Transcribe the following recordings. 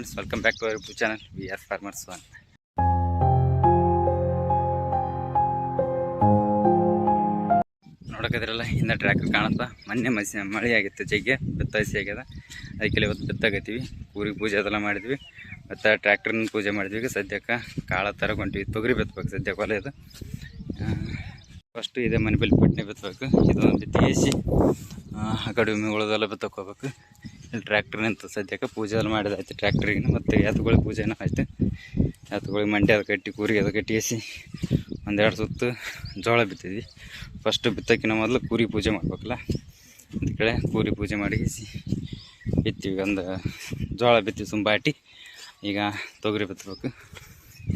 Friends, welcome back to our YouTube channel VR Farmers One. ನೋಡೋಕಿದ್ರಲ್ಲ ಹಿಂದೆ tractor ಕಾಣುತ್ತಾ. ಮೊನ್ನೆ ಮಳೆ ಆಗಿತ್ತು, ಜಗ್ಗೆ ಬಿತ್ತಾಯಿಸಿ ಆಗ್ಯದ. ಅದಕ್ಕೆ ಇವತ್ತು ಬಿತ್ತಾಕತ್ತೀವಿ. ಊರಿಗೆ ಪೂಜೆ ಅದೆಲ್ಲ ಮಾಡಿದ್ವಿ, ಮತ್ತು ಟ್ರ್ಯಾಕ್ಟರ್ನ ಪೂಜೆ ಮಾಡಿದ್ವಿ. ಈಗ ಸದ್ಯಕ್ಕೆ ಕಾಳ ತರಗೊಂತೀವಿ. ತೊಗರಿ ಬಿತ್ತಬೇಕು ಸದ್ಯಕ್ಕೆ ಹೊಲ ಇದು. ಫಸ್ಟು ಇದೇ ಮನೆ ಬಲ್ಲಿ ಪಟ್ನೆ ಬಿತ್ತಬೇಕು. ಇದೊಂದು ಬಿತ್ತಿ ಏಸಿ ಆ ಕಡೆ ಉಳಿದೆಲ್ಲ ಬಿತ್ತಕ್ಕೆ ಹೋಗ್ಬೇಕು. ಇಲ್ಲಿ ಟ್ರ್ಯಾಕ್ಟರ್ ನಿಂತು ಸದ್ಯಕ್ಕೆ ಪೂಜೆ ಎಲ್ಲ ಮಾಡಿದಾಯ್ತು ಟ್ರ್ಯಾಕ್ಟ್ರಿಗೆ. ಮತ್ತು ಎತ್ತುಗಳಿಗೆ ಪೂಜೆನೂ ಆಯ್ತು. ಎತ್ತುಗಳಿಗೆ ಮಂಡ್ಯ ಅದು ಕಟ್ಟಿ, ಕೂರಿಗೆ ಅದು ಕಟ್ಟಿ ಏಸಿ ಒಂದೆರಡು ಸುತ್ತು ಜೋಳ ಬಿತ್ತಿದ್ವಿ. ಫಸ್ಟು ಬಿತ್ತಕ್ಕಿಂತ ಮೊದಲು ಕೂರಿ ಪೂಜೆ ಮಾಡ್ಬೇಕಲ್ಲ, ಅಂತ ಕಡೆ ಕೂರಿ ಪೂಜೆ ಮಾಡಿ ಬಿತ್ತೀವಿ. ಒಂದು ಜೋಳ ಬಿತ್ತಿ ಸುಂಬಾಟಿ. ಈಗ ತೊಗರಿ ಬಿತ್ತಬೇಕು.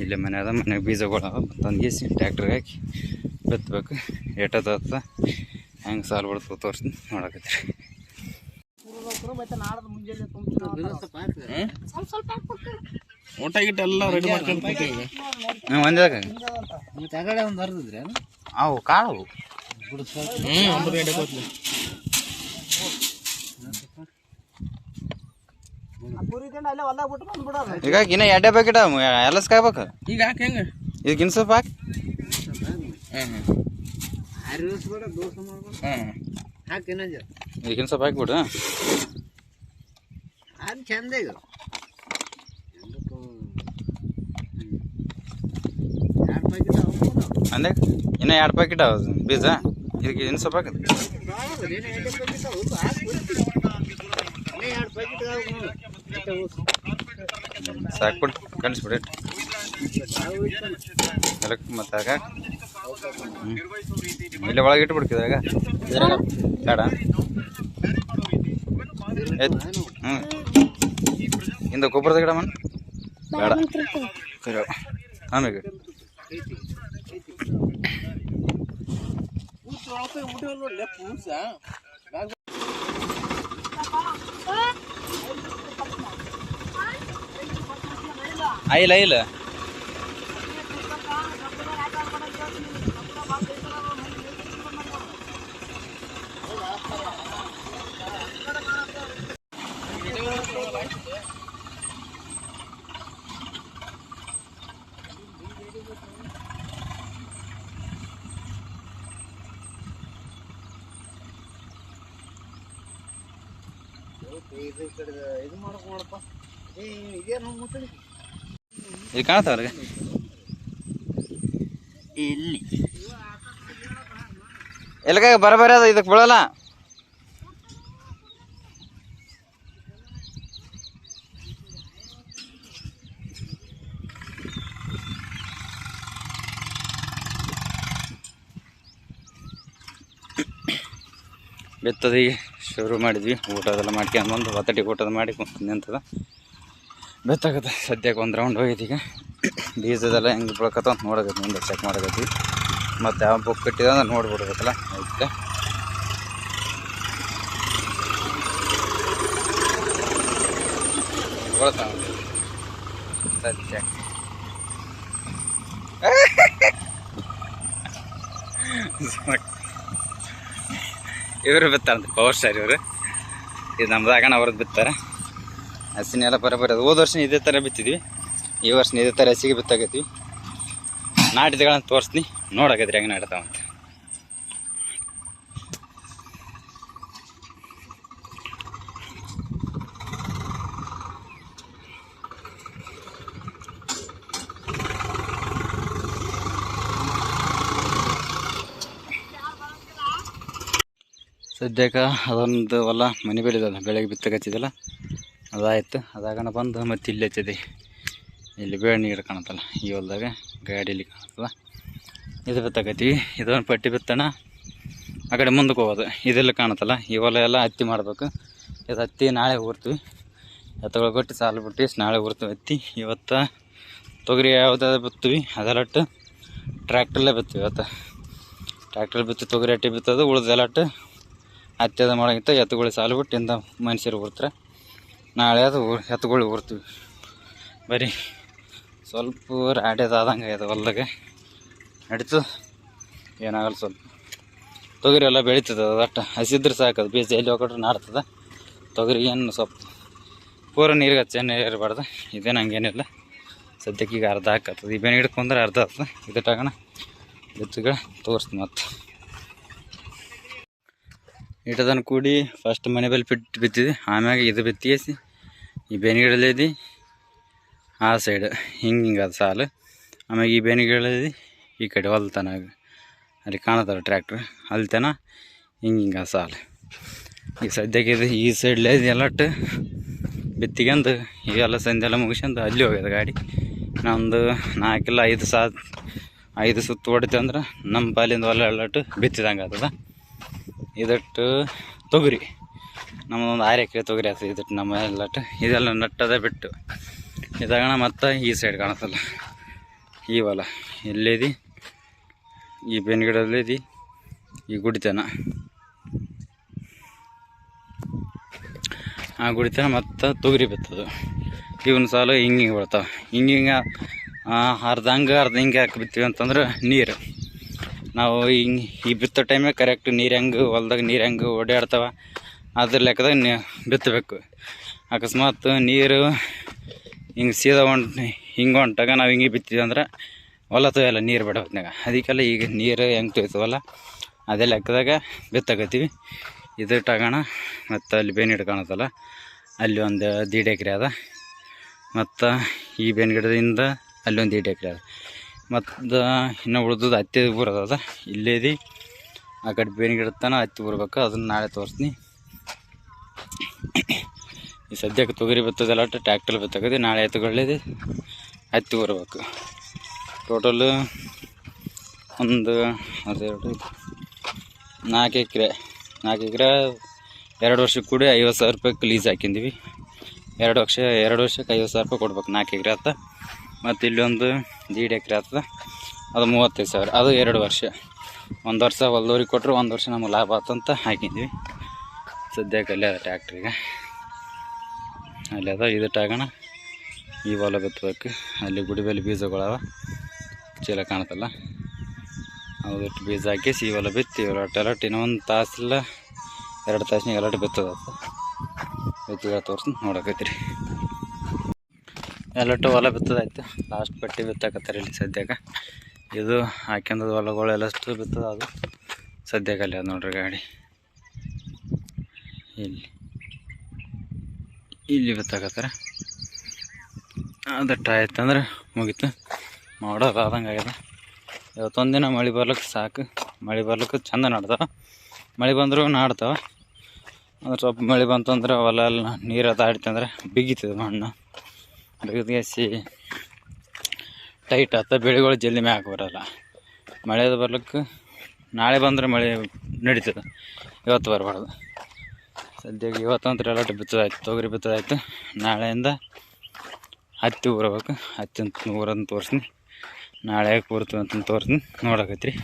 ಇಲ್ಲೇ ಮನೆ ಅದ, ಮನೆಗೆ ಬೀಜಗಳು ತಂದಿಸಿ ಟ್ರ್ಯಾಕ್ಟ್ರಿಗೆ ಹಾಕಿ ಬಿತ್ತಬೇಕು. ಎಟ್ಟದ ಹೆಂಗೆ ಸಾಲು ಬಿಡ್ತು ತೋರಿಸಿ ನೋಡಕತ್ತೀರಿ. ಊಟ ಗಿಟ್ಟ ಎಲ್ಲ ರೆಡಿ ಮಾಡ್ಕೊಂಡು ಒಂದಾಗ ಒಂದು ಅರ್ದಿದ್ರಿ ಅವು ಕಾಳು 9 ಗಂಟೆಗೆ ಹೋಗ್ಲಿ. ಈಗ ಇನ್ನ ಎಡ್ಡೆ ಪ್ಯಾಕೆಟ್ ಎಲ್ಲಸ್ ಕಾಯ್ಬೇಕು. ಈಗ ಹಾಕಿ ಹೆಂಗ ಇದು ಗಿನ್ಸಪ್ಪ ಹಾಕಿ ಈಗಿನ ಸ್ವಲ್ಪ ಹಾಕ್ಬಿಡು. ಅದು ಚಂದ. ಈಗ ಅಂದೆ ಇನ್ನ 2 ಪ್ಯಾಕೆಟ್ ಅವ ಬೀಜ. ಇದಕ್ಕೆ ಇನ್ನು ಸ್ವಲ್ಪ ಹಾಕದ ಸಾಕ್ಬಿಟ್ಟು ಕಳಿಸ್ಬಿಡಿ ಎಲ್ಲಕ್ಕೆ. ಮತ್ತೆ ಆಗ ಇಲ್ಲೇ ಒಳಗೆ ಇಟ್ಬಿಡ್ಕಿದಾಗ ಬೇಡ. ಇಂದ ಗೊಬ್ಬರದ ಗಿಡ ಮನ್ ಬೇಡ ಆಮೇಲೆ ಇಲ್ಲ ಇಲ್ಲ ಇದು ಕಾಣ್ತಾವ ಅವ್ರಿಗೆ ಇಲ್ಲಿ ಎಲ್ಲಕಾಗ ಬರಬರ ಅದ. ಇದಕ್ಕೆ ಬೀಳಲ್ಲ. ಬೆತ್ತದೀಗ ಶುರು ಮಾಡಿದ್ವಿ. ಊಟ ಅದೆಲ್ಲ ಮಾಡ್ಕೊಂಡು ಬಂದು ಒತ್ತಟಿಗೆ ಊಟದ ಮಾಡಿ ನಿಂತದ ಬೆತ್ತಾಗತ್ತೆ. ಸದ್ಯಕ್ಕೆ ಒಂದು ರೌಂಡ್ ಹೋಗಿದ್ದು. ಈಗ ಬೀಜದೆಲ್ಲ ಹೆಂಗೆ ಬೀಳ್ಕತ್ತ ಅಂತ ನೋಡಕತ್ತಿ, ಮುಂದೆ ಚೆಕ್ ಮಾಡಕತ್ತೀವಿ. ಮತ್ತು ಯಾವ ಬುಕ್ ಕಟ್ಟಿದ ಅಂದ್ರೆ ನೋಡ್ಬಿಡ್ಬೇಕಲ್ಲ. ಅದಕ್ಕೆ ಬೀಳ್ತಾವ ಸದ್ಯ. ಇವರು ಬಿತ್ತಾರಂತ ಪವರ್ ಸ್ಟಾರ್ ಇವರು. ಇದು ನಮ್ದಾಗಣ ಅವ್ರದ್ದು ಬಿತ್ತಾರೆ. ಹಸಿನೆಲ್ಲ ಬರೋಬ್ಬರಿ ಅದು. ಹೋದ ವರ್ಷ ಇದೇ ಥರ ಬಿತ್ತಿದ್ವಿ, ಈ ವರ್ಷ ಇದೇ ಥರ ಹಸಿಗೆ ಬಿತ್ತಾಕತ್ತೀವಿ. ನಾಟಿದಗಳನ್ನ ತೋರಿಸ್ತೀನಿ, ನೋಡಕತ್ರಿ ಹೆಂಗೆ ನಾಡ್ತಾವಂತ. ಸದ್ಯಕ್ಕೆ ಅದೊಂದು ಹೊಲ ಮನೆ ಬೆಳೆದಲ್ಲ, ಬೆಳಗ್ಗೆ ಬಿತ್ತಕಚ್ಚಿದಲ್ಲ ಅದಾಯ್ತು. ಅದಾಗಣ ಬಂದು ಮತ್ತೆ ಇಲ್ಲಿ ಹಚ್ಚಿದೆ. ಇಲ್ಲಿ ಬೇಳೆ ನೀರು ಕಾಣುತ್ತಲ್ಲ, ಈ ಹೊಲದಾಗ ಗಾಡೀಲಿ ಕಾಣುತ್ತಲ್ಲ, ಇದು ಬಿತ್ತಕತ್ತೀವಿ. ಇದೊಂದು ಪಟ್ಟಿ ಬಿತ್ತಣ ಆ ಕಡೆ ಮುಂದಕ್ಕೆ ಹೋಗೋದು. ಇದೆಲ್ಲ ಕಾಣುತ್ತಲ್ಲ, ಈ ಹೊಲ ಎಲ್ಲ ಹತ್ತಿ ಮಾಡಬೇಕು. ಇದು ಹತ್ತಿ ನಾಳೆ ಊರ್ತೀವಿ. ಎತ್ತುಗಳು ಕೊಟ್ಟು ಸಾಲು ಬಿಟ್ಟು ನಾಳೆ ಊರ್ತೀವಿ ಹತ್ತಿ. ಇವತ್ತು ತೊಗರಿ ಯಾವ್ದಾದ್ರು ಬಿತ್ತೀವಿ ಅದೆಲ್ಲಟ್ಟು ಟ್ರ್ಯಾಕ್ಟ್ರಲ್ಲೇ ಬಿತ್ತೀವಿ. ಇವತ್ತು ಟ್ರ್ಯಾಕ್ಟ್ರಲ್ಲಿ ಬಿತ್ತು ತೊಗರಿ ಅಟ್ಟಿ ಬಿತ್ತೋದು, ಉಳಿದೆಲ್ಲಟ್ಟು ಹತ್ತಿ ಅದ ಮಾಡೋಂಗಿತ್ತ ಎತ್ತುಗಳು ಸಾಲು ಬಿಟ್ಟು ಇಂದ ಮನುಷ್ಯರು ಊರ್ತಾರೆ. ನಾಳೆ ಅದು ಎತ್ತುಗಳು ಊರ್ತೀವಿ. ಬರೀ ಸ್ವಲ್ಪ ರಾಡ್ಯದಾದಂಗೆ ಅದು ಹೊಲ್ದಾಗ ನಡೀತು, ಏನಾಗಲ್ಲ. ಸ್ವಲ್ಪ ತೊಗರಿ ಎಲ್ಲ ಬೆಳೀತದೆ. ಅದಟ್ಟು ಹಸಿದ್ರೆ ಸಾಕದು, ಬೀಜ ಎಲ್ಲಿ ಹೋಗ್ರೆ ನಾಡ್ತದೆ. ತೊಗರಿ ಏನು ಸ್ವಲ್ಪ ಪೂರ ನೀರಿಗೆ ಹಚ್ಚ ಇರಬಾರ್ದು. ಇದೇನು ಹಂಗೇನಿಲ್ಲ. ಸದ್ಯಕ್ಕೆ ಈಗ ಅರ್ಧ ಹಾಕತ್ತದ. ಈ ಬೆನೆ ಹಿಡ್ಕೊಂಡ್ರೆ ಅರ್ಧ ಆಗ್ತದೆ. ಇದು ತಗೋಣ ಬಿತ್ತುಗಳ ತೋರಿಸ್ತು. ಮತ್ತು ಇಟ್ಟದನ್ನು ಕೂಡಿ ಫಸ್ಟ್ ಮನೆ ಬಲ್ಲಿ ಬಿತ್ತಿದ್ವಿ. ಆಮ್ಯಾಗ ಇದು ಬಿತ್ತಿಸಿ ಈ ಬೇನಿಗಿಡಲಿದ್ದು ಆ ಸೈಡ್ ಹಿಂಗೆ ಅದು ಸಾಲು. ಆಮ್ಯಾಗ ಈ ಬೇನಿಗಿಡಲಿದ್ದು ಈ ಕಡೆ ಹೊಲ್ತನ ಅಲ್ಲಿ ಕಾಣತ್ತಲ್ಲ ಟ್ರ್ಯಾಕ್ಟ್ರ್ ಅಲ್ಲಿ ತನ ಹಿಂಗೆ ಸಾಲು. ಈಗ ಸದ್ಯಕ್ಕೆ ಇದು ಈ ಸೈಡ್ಲೇದು ಎಲ್ಲಟ್ಟು ಬಿತ್ತಿಗೆಂದು ಇವೆಲ್ಲ ಸಂದೆಲ್ಲ ಮುಗಿಸ್ಕೊಂಡು ಅಲ್ಲಿ ಹೋಗ್ಯದ ಗಾಡಿ. ನಮ್ಮದು 4 ಇಲ್ಲ 5 ಸುತ್ತು ಹೊಡಿತೀವಿ ಅಂದ್ರೆ ನಮ್ಮ ಪಾಲಿಂದ ಹೊಲ ಎಲ್ಲಟ್ಟು ಬಿತ್ತಿದಂಗೆ ಆಗ್ತದ. ಇದಟ್ಟು ತೊಗರಿ ನಮ್ಮದೊಂದು 6 ಎಕರೆ ತೊಗರಿ ಆಗ್ತದೆ. ಇದಟ್ಟು ನಮ್ಮ ಎಲ್ಲಟ್ಟು ಇದೆಲ್ಲ ನಟ್ಟದ ಬಿಟ್ಟು ಇದಾಗಣ. ಮತ್ತು ಈ ಸೈಡ್ ಕಾಣತ್ತಲ್ಲ ಈ ಹೊಲ ಇಲ್ಲಿದ್ದು ಈ ಬೆನ್ಗಿಡಲ್ಲಿದ್ದು ಈ ಗುಡಿತನ ಆ ಗುಡಿತನ ಮತ್ತು ತೊಗರಿ ಬಿತ್ತದು. ಇವನ್ ಸಾಲು ಹಿಂಗೆ ಬರ್ತಾವೆ. ಹಿಂಗೆ ಅರ್ಧ ಹಿಂಗೆ ಹಾಕಿ ಬಿತ್ತೀವಿ ಅಂತಂದ್ರೆ ನೀರು ನಾವು ಹಿಂಗೆ ಈ ಬಿತ್ತೋ ಟೈಮಿಗೆ ಕರೆಕ್ಟ್ ನೀರು ಹೆಂಗೆ ಹೊಲ್ದಾಗ ನೀರು ಹೆಂಗೆ ಓಡಾಡ್ತಾವೆ ಅದ್ರ ಲೆಕ್ಕದಾಗ ಬಿತ್ತಬೇಕು. ಅಕಸ್ಮಾತ್ ನೀರು ಹಿಂಗೆ ಸೀದಾ ಹಿಂಗೆ ಹೊಂಟಾಗ ನಾವು ಹಿಂಗೆ ಬಿತ್ತೀವಿ ಅಂದ್ರೆ ಹೊಲ ತೊಯ್ಯಲ್ಲ ನೀರು ಬಿಡೋ ಹೊತ್ನಾಗ. ಅದಕ್ಕೆಲ್ಲ ಈಗ ನೀರು ಹೆಂಗೆ ತೊಯ್ತವಲ್ಲ ಅದೇ ಲೆಕ್ಕದಾಗ ಬಿತ್ತಾಕತ್ತೀವಿ. ಇದು ತಗೋಣ. ಮತ್ತು ಅಲ್ಲಿ ಬೇನೆ ಹಿಡ್ಕೊಳತ್ತಲ್ಲ ಅಲ್ಲಿ ಒಂದು 1.5 ಎಕರೆ ಅದ. ಮತ್ತು ಈ ಬೇನೆ ಗಿಡದಿಂದ ಅಲ್ಲಿ ಒಂದು 1.5 ಎಕರೆ ಅದ. ಮತ್ತು ಇನ್ನು ಉಳಿದದ್ದು ಹತ್ತಿ ಊರದ ಇಲ್ಲೇದಿ ಆ ಕಡೆ ಬೇನೆ ಗಿಡತನ ಹತ್ತಿ ಊರ್ಬೇಕು. ಅದನ್ನು ನಾಳೆ ತೋರಿಸ್ತೀನಿ. ಈ ಸದ್ಯಕ್ಕೆ ತೊಗರಿ ಬಿತ್ತದೆಲ್ಲ ಟ್ರ್ಯಾಕ್ಟರ್ ಬಿತ್ತಾಕತಿ. ನಾಳೆ ಎತ್ತುಗಳೇದಿ ಹತ್ತಿ ಊರ್ಬೇಕು. ಟೋಟಲು ಒಂದು 4 ಎಕರೆ 2 ವರ್ಷಕ್ಕೆ ಕೂಡಿ 50,000 ರೂಪಾಯಿಗೆ ಲೀಸ್ ಹಾಕಿದ್ದೀವಿ. 2 ವರ್ಷಕ್ಕೆ 50,000 ರೂಪಾಯಿ ಕೊಡ್ಬೇಕು. 4 ಎಕರೆ ಆತ. ಮತ್ತು ಇಲ್ಲೊಂದು 1.5 ಎಕರೆ ಆಗ್ತದೆ. ಅದು 35,000. ಅದು 2 ವರ್ಷ. 1 ವರ್ಷ ಹೊಲ್ದವ್ರಿಗೆ ಕೊಟ್ಟರು 1 ವರ್ಷ ನಮಗೆ ಲಾಭ ಆತಂತ ಹಾಕಿದ್ವಿ. ಸದ್ಯಕ್ಕೆ ಅಲ್ಲೇ ಅದ ಟ್ಯಾಕ್ಟ್ರಿಗೆ ಅಲ್ಲಿ ಅದ. ಇದು ತಗೋಣ ಈ ಹೊಲ ಬಿತ್ತಬೇಕು. ಅಲ್ಲಿ ಗುಡಿ ಮೇಲೆ ಬೀಜಗಳವ ಚೀಲ ಕಾಣುತ್ತಲ್ಲ ಅವತ್ತು ಬೀಜ ಹಾಕಿ ಈ ಹೊಲ ಬಿತ್ತಿ ಎಲ್ಲಟ್ಟು ಇನ್ನೊಂದು ತಾಸಿಲ್ಲ 2 ತಾಸಿನಾಗ ಎಲ್ಲಟ್ಟು ಬಿತ್ತದ. ಬಿತ್ತಿಗೆ ತೋರಿಸಿ ನೋಡಕತ್ತೀರಿ. ಎಲ್ಲಟ್ಟು ಹೊಲ ಬಿತ್ತದಾಯ್ತು. ಲಾಸ್ಟ್ ಪಟ್ಟಿ ಬಿತ್ತಾಕತ್ತಾರೆ ಇಲ್ಲಿ ಸದ್ಯಕ್ಕೆ. ಇದು ಹಾಕ್ಯಂದದ ಹೊಲಗಳೆಲ್ಲಷ್ಟು ಬಿತ್ತದ. ಅದು ಸದ್ಯಕ್ಕೆ ಅಲ್ಲಿ ಅದು ನೋಡ್ರಿ ಗಾಡಿ ಇಲ್ಲಿ ಬಿತ್ತಾಕತ್ತಾರೆ. ಅದಟ್ಟು ಆಯ್ತಂದ್ರೆ ಮುಗೀತು. ಮಾಡೋದು ಆದಂಗೆ ಆಗ್ಯದ. ಇವತ್ತೊಂದು ದಿನ ಮಳೆ ಬರ್ಲಿಕ್ಕೆ ಸಾಕು. ಮಳೆ ಬರ್ಲಿಕ್ಕೆ ಚಂದ ನಾಡ್ತಾವೆ. ಮಳೆ ಬಂದರೂ ನಾಡ್ತಾವೆ. ಅಂದ್ರೆ ಸ್ವಲ್ಪ ಮಳೆ ಬಂತಂದ್ರೆ ಹೊಲ ಎಲ್ಲ ನೀರು ಆಡ್ತಂದ್ರೆ ಬಿಗಿತದೆ ಮಣ್ಣು. ಬಿಗಿಸಿ ಟೈಟ್ ಆಗ್ತದೆ. ಬೆಳೆಗಳು ಜಲ್ದಿ ಮ್ಯಾಕೆ ಬರೋಲ್ಲ. ಮಳೆದು ಬರ್ಲಿಕ್ಕೆ ನಾಳೆ ಬಂದರೆ ಮಳೆ ನಡೀತದೆ. ಇವತ್ತು ಬರಬಾರ್ದು. ಸದ್ಯಕ್ಕೆ ಇವತ್ತಂದ್ರೆ ಎಲ್ಲ ಬಿತ್ತದಾಯ್ತು. ತೊಗರಿ ಬಿತ್ತದಾಯ್ತು. ನಾಳೆಯಿಂದ ಹತ್ತಿ ಊರಬೇಕು. ಹತ್ತಿ ಊರನ್ನು ತೋರಿಸ್ತೀನಿ. ನಾಳೆ ಯಾಕೆ ಊರ್ತೀವಿ ಅಂತ ತೋರಿಸ್ತೀನಿ. ನೋಡಕತ್ತೀರಿ.